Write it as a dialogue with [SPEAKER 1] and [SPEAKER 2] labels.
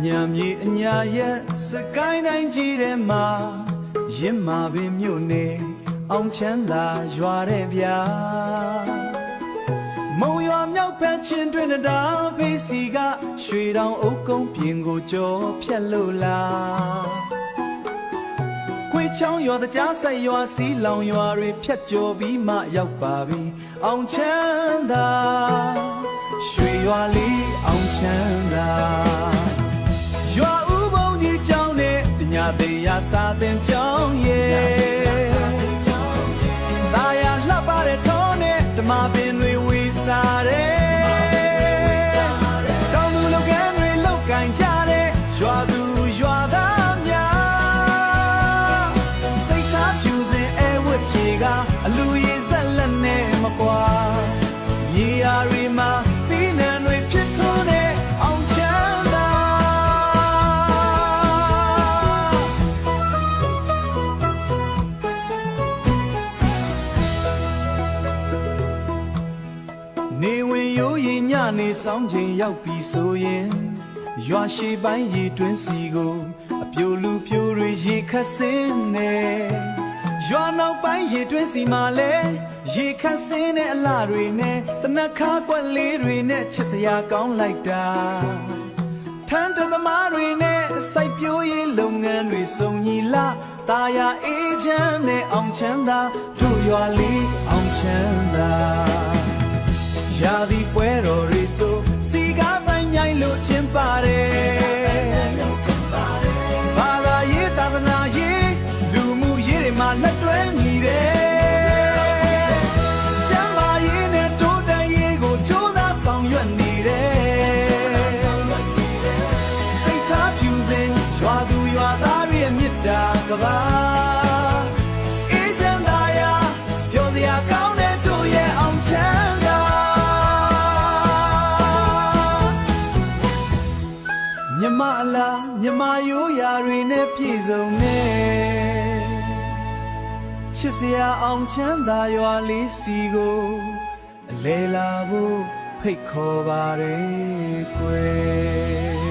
[SPEAKER 1] ညာမြေအညာရဲ့စကိုင်းတိုင်းကြီးထဲမှာရင်မာပင်မြို့နယ်အောင်ချမ်းသာရွာတဲ့ဗျာမုံရွာမြောက်ဖက်ချင်းတွင်တာဖေးစီကရွှေတောင်အုပ်ကုန်းပြင်ကိုကြောဖြတ်လို့လားခွေချောင်းရွာတကြားဆက်ရွာစီးလောင်ရွာတွေဖြတ်ကျော်ပြီးမှရောက်ပါပြီအောင်ချမ်းသာရွှေရွာလေးအောင်ချမ်းသာရွာဦးဘုံကြီးကျောင်းနဲ့ပညာတရားစာသင်ကျောင်းရဲ့တာယာလှပတဲ့ထုံးနဲ့ဓမ္မပင်တွေဝေစားတယ်တောင်သူလူကန်းတွေလောက်ကင်ကြတဲ့ရွာသူရွာသားများစိတ်ထားဖြူစင်အဲဝတ်ချေကအလူရည်ဆက်လက်နဲ့မကွာမြေယာတွေမှာသီးနှံတွေဖြစ်ထွန်းတဲ့အောင်ချမ်းသာနေဝင်ရိုးရင်ညနေဆောင်ချိန်ရောက်ပြီဆိုရင်ရွာရှိပိုင်းရေတွင်းစီကိုအပြိုလူပြိုတွေရေခတ်စင်းနေရွာနောက်ပိုင်းရေတွင်းစီမှာလဲရေခတ်စင်းတဲ့အလှတွေနဲ့တနက်ခါကွက်လေးတွေနဲ့ချစ်စရာကောင်းလိုက်တာထန်းတသမားတွေနဲ့စိုက်ပျိုးရေးလုပ်ငန်းတွေစုံညီလာတာယာအေးချမ်းနဲ့အောင်ချမ်းသာတို့ရွာလေးအောင်ချမ်းသာရာသီပွဲတော်တွေဆိုစီကားတိုင်းမြိုင်လို့ချင်းပါတယ်ဘာသာရေးသာသနာရေးလူမှုရေးတွေမှာလက်တွဲညီတယ်ကျမ်းမာရေးနဲ့တိုးတက်ရေးကိုစ조사ဆောင်ရွက်နေတယ်စိတ်ထားဖြူစင်ရွာသူရွာသားတွေရဲ့မေတ္တာကဘာအေးချမ်းသာရာပြောစရာကောင်းတဲ့တို့ရဲ့အောင်ချမ်းသာမြမအလားမြမရိုးရာတွေနဲ့ပြည့်စုံနေချစ်စရာအောင်ချမ်းသာရွာလေးစီကိုအလဲလာဖို့ဖိတ်ခေါ်ပါတယ်ကွယ်